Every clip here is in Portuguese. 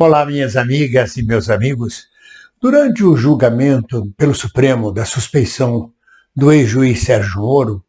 Olá, minhas amigas e meus amigos. Durante o julgamento pelo Supremo da suspeição do ex-juiz Sérgio Moro,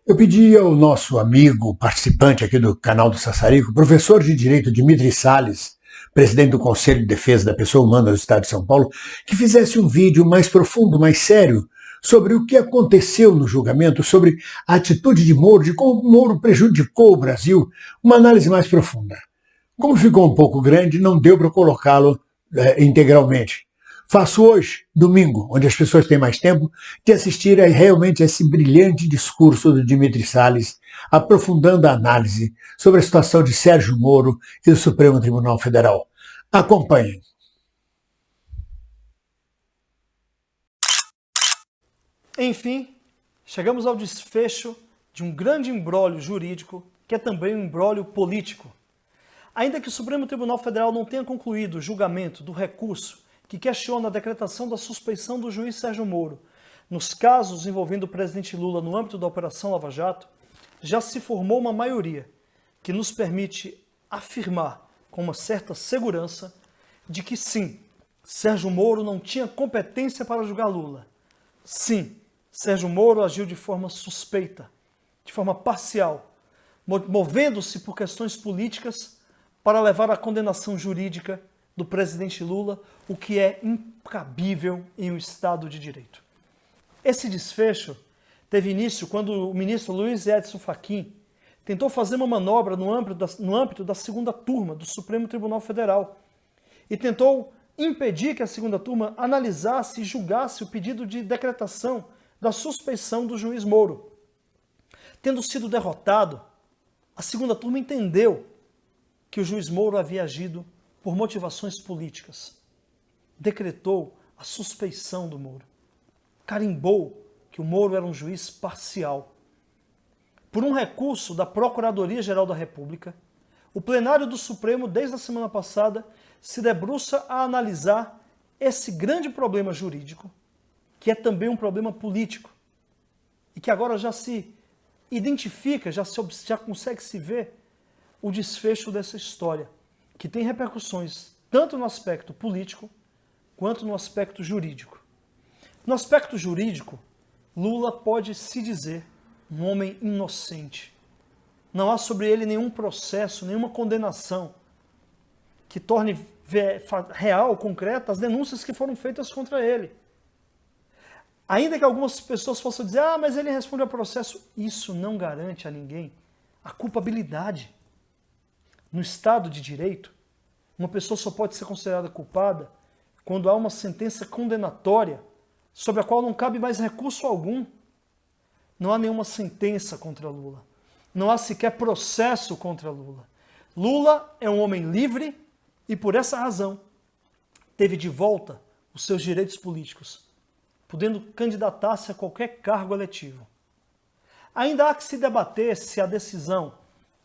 eu pedi ao nosso amigo, participante aqui do canal do Sassarico, professor de Direito Dimitri Salles, presidente do Conselho de Defesa da Pessoa Humana do Estado de São Paulo, que fizesse um vídeo mais profundo, mais sério, sobre o que aconteceu no julgamento, sobre a atitude de Moro, de como Moro prejudicou o Brasil, uma análise mais profunda. Como ficou um pouco grande, não deu para colocá-lo integralmente. Faço hoje, domingo, onde as pessoas têm mais tempo, de assistir realmente a esse brilhante discurso do Dimitri Salles, aprofundando a análise sobre a situação de Sérgio Moro e do Supremo Tribunal Federal. Acompanhem. Enfim, chegamos ao desfecho de um grande imbróglio jurídico, que é também um imbróglio político. Ainda que o Supremo Tribunal Federal não tenha concluído o julgamento do recurso que questiona a decretação da suspeição do juiz Sérgio Moro nos casos envolvendo o presidente Lula no âmbito da Operação Lava Jato, já se formou uma maioria que nos permite afirmar com uma certa segurança de que sim, Sérgio Moro não tinha competência para julgar Lula. Sim, Sérgio Moro agiu de forma suspeita, de forma parcial, movendo-se por questões políticas para levar à condenação jurídica do presidente Lula, o que é incabível em um Estado de Direito. Esse desfecho teve início quando o ministro Luiz Edson Fachin tentou fazer uma manobra no âmbito da segunda turma do Supremo Tribunal Federal e tentou impedir que a segunda turma analisasse e julgasse o pedido de decretação da suspeição do juiz Moro. Tendo sido derrotado, a segunda turma entendeu que o juiz Moro havia agido por motivações políticas. Decretou a suspeição do Moro. Carimbou que o Moro era um juiz parcial. Por um recurso da Procuradoria-Geral da República, o plenário do Supremo, desde a semana passada, se debruça a analisar esse grande problema jurídico, que é também um problema político, e que agora já se identifica, já consegue se ver o desfecho dessa história, que tem repercussões tanto no aspecto político quanto no aspecto jurídico. No aspecto jurídico, Lula pode se dizer um homem inocente. Não há sobre ele nenhum processo, nenhuma condenação que torne real, concreta, as denúncias que foram feitas contra ele. Ainda que algumas pessoas possam dizer, mas ele responde ao processo, isso não garante a ninguém a culpabilidade. No Estado de Direito, uma pessoa só pode ser considerada culpada quando há uma sentença condenatória sobre a qual não cabe mais recurso algum. Não há nenhuma sentença contra Lula. Não há sequer processo contra Lula. Lula é um homem livre e, por essa razão, teve de volta os seus direitos políticos, podendo candidatar-se a qualquer cargo eletivo. Ainda há que se debater se a decisão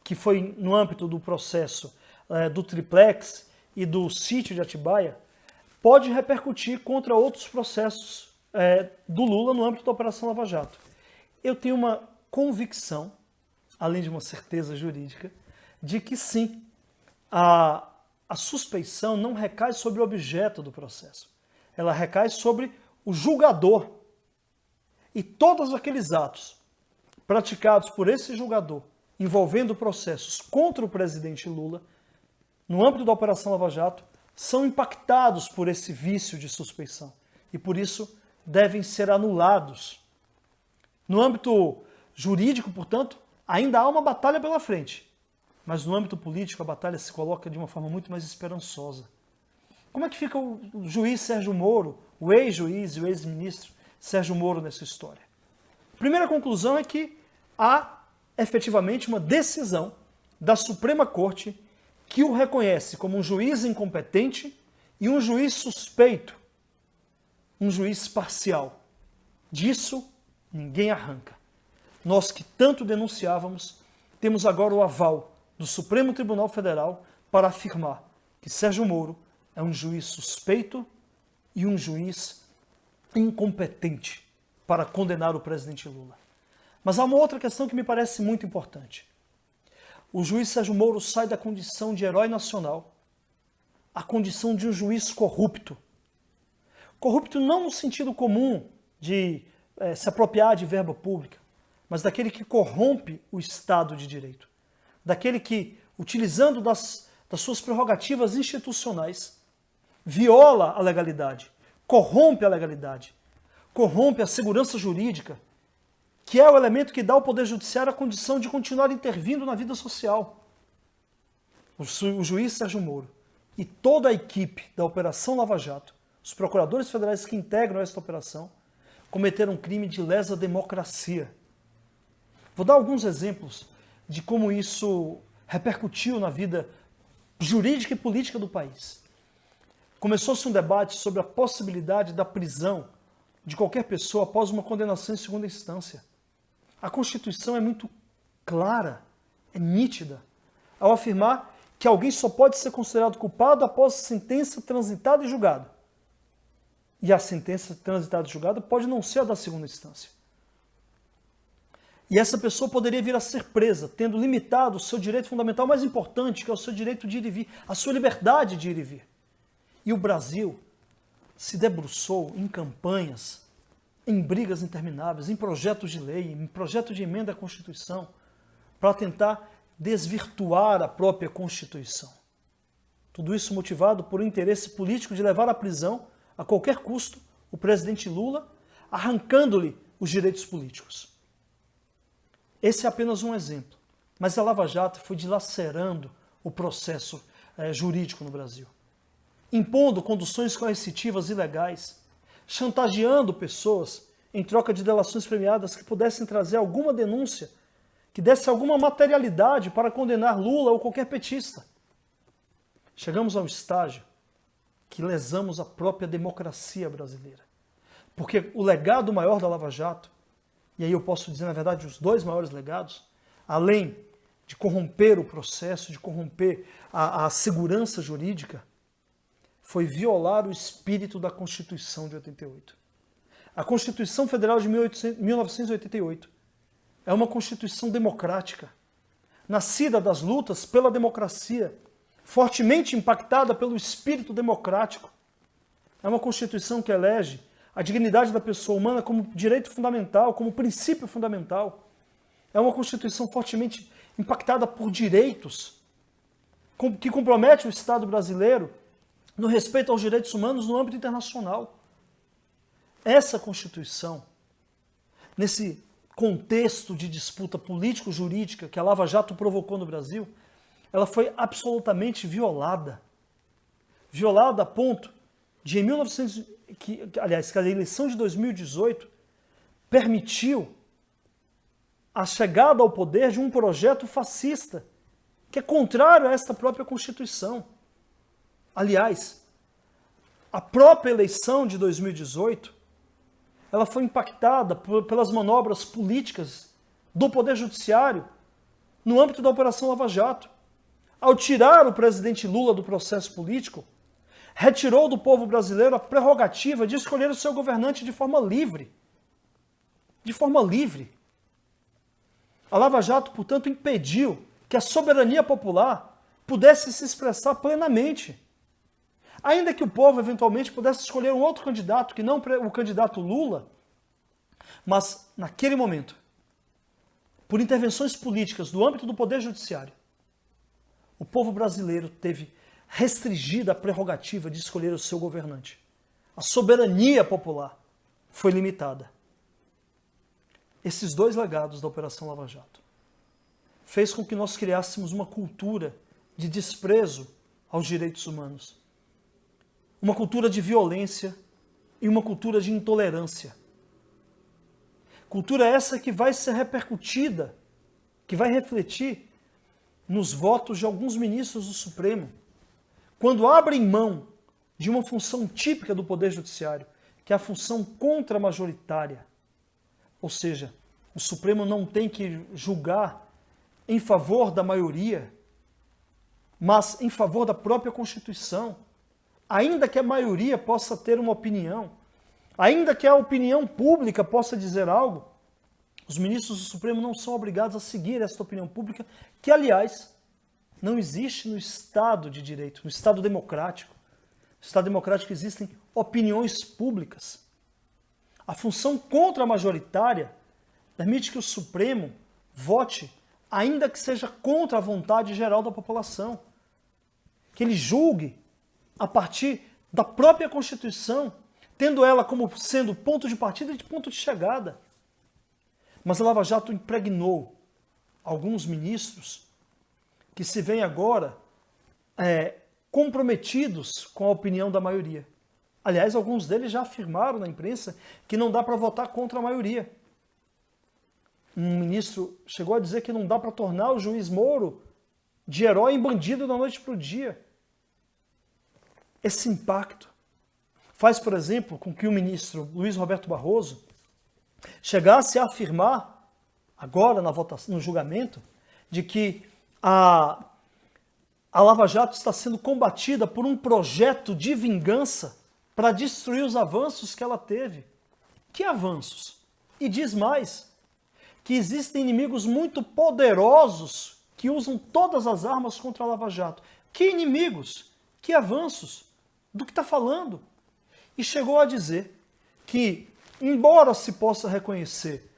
que foi no âmbito do processo do triplex e do sítio de Atibaia, pode repercutir contra outros processos do Lula no âmbito da Operação Lava Jato. Eu tenho uma convicção, além de uma certeza jurídica, de que sim, a suspeição não recai sobre o objeto do processo. Ela recai sobre o julgador. E todos aqueles atos praticados por esse julgador, envolvendo processos contra o presidente Lula, no âmbito da Operação Lava Jato, são impactados por esse vício de suspeição e, por isso, devem ser anulados. No âmbito jurídico, portanto, ainda há uma batalha pela frente, mas no âmbito político a batalha se coloca de uma forma muito mais esperançosa. Como é que fica o juiz Sérgio Moro, o ex-juiz e o ex-ministro Sérgio Moro nessa história? A primeira conclusão é que há efetivamente uma decisão da Suprema Corte que o reconhece como um juiz incompetente e um juiz suspeito, um juiz parcial. Disso ninguém arranca. Nós que tanto denunciávamos, temos agora o aval do Supremo Tribunal Federal para afirmar que Sérgio Moro é um juiz suspeito e um juiz incompetente para condenar o presidente Lula. Mas há uma outra questão que me parece muito importante. O juiz Sérgio Moro sai da condição de herói nacional a condição de um juiz corrupto. Corrupto não no sentido comum de se apropriar de verba pública, mas daquele que corrompe o Estado de Direito. Daquele que, utilizando das suas prerrogativas institucionais, viola a legalidade, corrompe a legalidade, corrompe a segurança jurídica, que é o elemento que dá ao Poder Judiciário a condição de continuar intervindo na vida social. O juiz Sérgio Moro e toda a equipe da Operação Lava Jato, os procuradores federais que integram esta operação, cometeram um crime de lesa democracia. Vou dar alguns exemplos de como isso repercutiu na vida jurídica e política do país. Começou-se um debate sobre a possibilidade da prisão de qualquer pessoa após uma condenação em segunda instância. A Constituição é muito clara, é nítida, ao afirmar que alguém só pode ser considerado culpado após sentença transitada e julgada. E a sentença transitada e julgada pode não ser a da segunda instância. E essa pessoa poderia vir a ser presa, tendo limitado o seu direito fundamental mais importante, que é o seu direito de ir e vir, a sua liberdade de ir e vir. E o Brasil se debruçou em campanhas, em brigas intermináveis, em projetos de lei, em projetos de emenda à Constituição, para tentar desvirtuar a própria Constituição. Tudo isso motivado por um interesse político de levar à prisão, a qualquer custo, o presidente Lula, arrancando-lhe os direitos políticos. Esse é apenas um exemplo, mas a Lava Jato foi dilacerando o processo jurídico no Brasil, impondo conduções coercitivas ilegais, chantageando pessoas em troca de delações premiadas que pudessem trazer alguma denúncia, que desse alguma materialidade para condenar Lula ou qualquer petista. Chegamos ao estágio que lesamos a própria democracia brasileira. Porque o legado maior da Lava Jato, e aí eu posso dizer, na verdade, os dois maiores legados, além de corromper o processo, de corromper a segurança jurídica, foi violar o espírito da Constituição de 88. A Constituição Federal de 1988 é uma Constituição democrática, nascida das lutas pela democracia, fortemente impactada pelo espírito democrático. É uma Constituição que elege a dignidade da pessoa humana como direito fundamental, como princípio fundamental. É uma Constituição fortemente impactada por direitos, que compromete o Estado brasileiro no respeito aos direitos humanos no âmbito internacional. Essa Constituição, nesse contexto de disputa político-jurídica que a Lava Jato provocou no Brasil, ela foi absolutamente violada. Violada a ponto de, que a eleição de 2018 permitiu a chegada ao poder de um projeto fascista, que é contrário a esta própria Constituição. Aliás, a própria eleição de 2018, ela foi impactada pelas manobras políticas do Poder Judiciário no âmbito da Operação Lava Jato. Ao tirar o presidente Lula do processo político, retirou do povo brasileiro a prerrogativa de escolher o seu governante de forma livre. De forma livre. A Lava Jato, portanto, impediu que a soberania popular pudesse se expressar plenamente. Ainda que o povo eventualmente pudesse escolher um outro candidato, que não o candidato Lula, mas naquele momento, por intervenções políticas do âmbito do Poder Judiciário, o povo brasileiro teve restringida a prerrogativa de escolher o seu governante. A soberania popular foi limitada. Esses dois legados da Operação Lava Jato fez com que nós criássemos uma cultura de desprezo aos direitos humanos, uma cultura de violência e uma cultura de intolerância. Cultura essa que vai ser repercutida, que vai refletir nos votos de alguns ministros do Supremo, quando abrem mão de uma função típica do Poder Judiciário, que é a função contramajoritária. Ou seja, o Supremo não tem que julgar em favor da maioria, mas em favor da própria Constituição. Ainda que a maioria possa ter uma opinião, ainda que a opinião pública possa dizer algo, os ministros do Supremo não são obrigados a seguir esta opinião pública, que, aliás, não existe no Estado de Direito, no Estado democrático. No Estado democrático existem opiniões públicas. A função contra-majoritária permite que o Supremo vote, ainda que seja contra a vontade geral da população. Que ele julgue a partir da própria Constituição, tendo ela como sendo ponto de partida e de ponto de chegada. Mas a Lava Jato impregnou alguns ministros que se veem agora comprometidos com a opinião da maioria. Aliás, alguns deles já afirmaram na imprensa que não dá para votar contra a maioria. Um ministro chegou a dizer que não dá para tornar o juiz Moro de herói em bandido da noite para o dia. Esse impacto faz, por exemplo, com que o ministro Luiz Roberto Barroso chegasse a afirmar, agora na votação, no julgamento, de que a Lava Jato está sendo combatida por um projeto de vingança para destruir os avanços que ela teve. Que avanços? E diz mais, que existem inimigos muito poderosos que usam todas as armas contra a Lava Jato. Que inimigos? Que avanços? Do que está falando? E chegou a dizer que, embora se possa reconhecer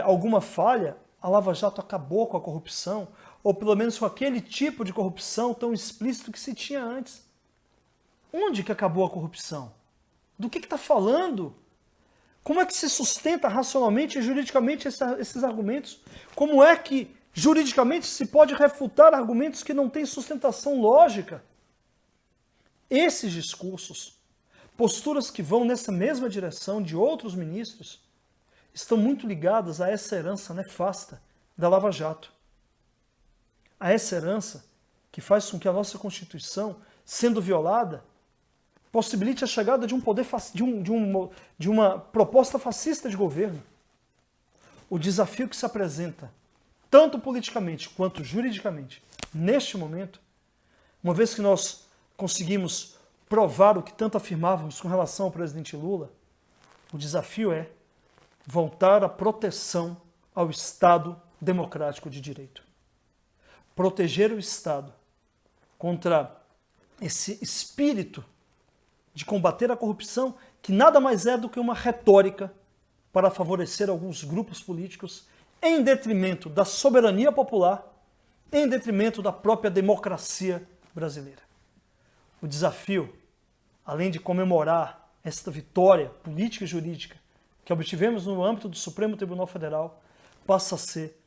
alguma falha, a Lava Jato acabou com a corrupção, ou pelo menos com aquele tipo de corrupção tão explícito que se tinha antes. Onde que acabou a corrupção? Do que está falando? Como é que se sustenta racionalmente e juridicamente esses argumentos? Como é que juridicamente se pode refutar argumentos que não têm sustentação lógica? Esses discursos, posturas que vão nessa mesma direção de outros ministros, estão muito ligadas a essa herança nefasta da Lava Jato. A essa herança que faz com que a nossa Constituição, sendo violada, possibilite a chegada de um poder de uma proposta fascista de governo. O desafio que se apresenta, tanto politicamente quanto juridicamente, neste momento, uma vez que nós conseguimos provar o que tanto afirmávamos com relação ao presidente Lula, o desafio é voltar à proteção ao Estado democrático de direito. Proteger o Estado contra esse espírito de combater a corrupção, que nada mais é do que uma retórica para favorecer alguns grupos políticos em detrimento da soberania popular, em detrimento da própria democracia brasileira. O desafio, além de comemorar esta vitória política e jurídica que obtivemos no âmbito do Supremo Tribunal Federal, passa a ser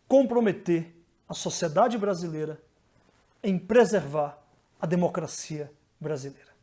comprometer a sociedade brasileira em preservar a democracia brasileira.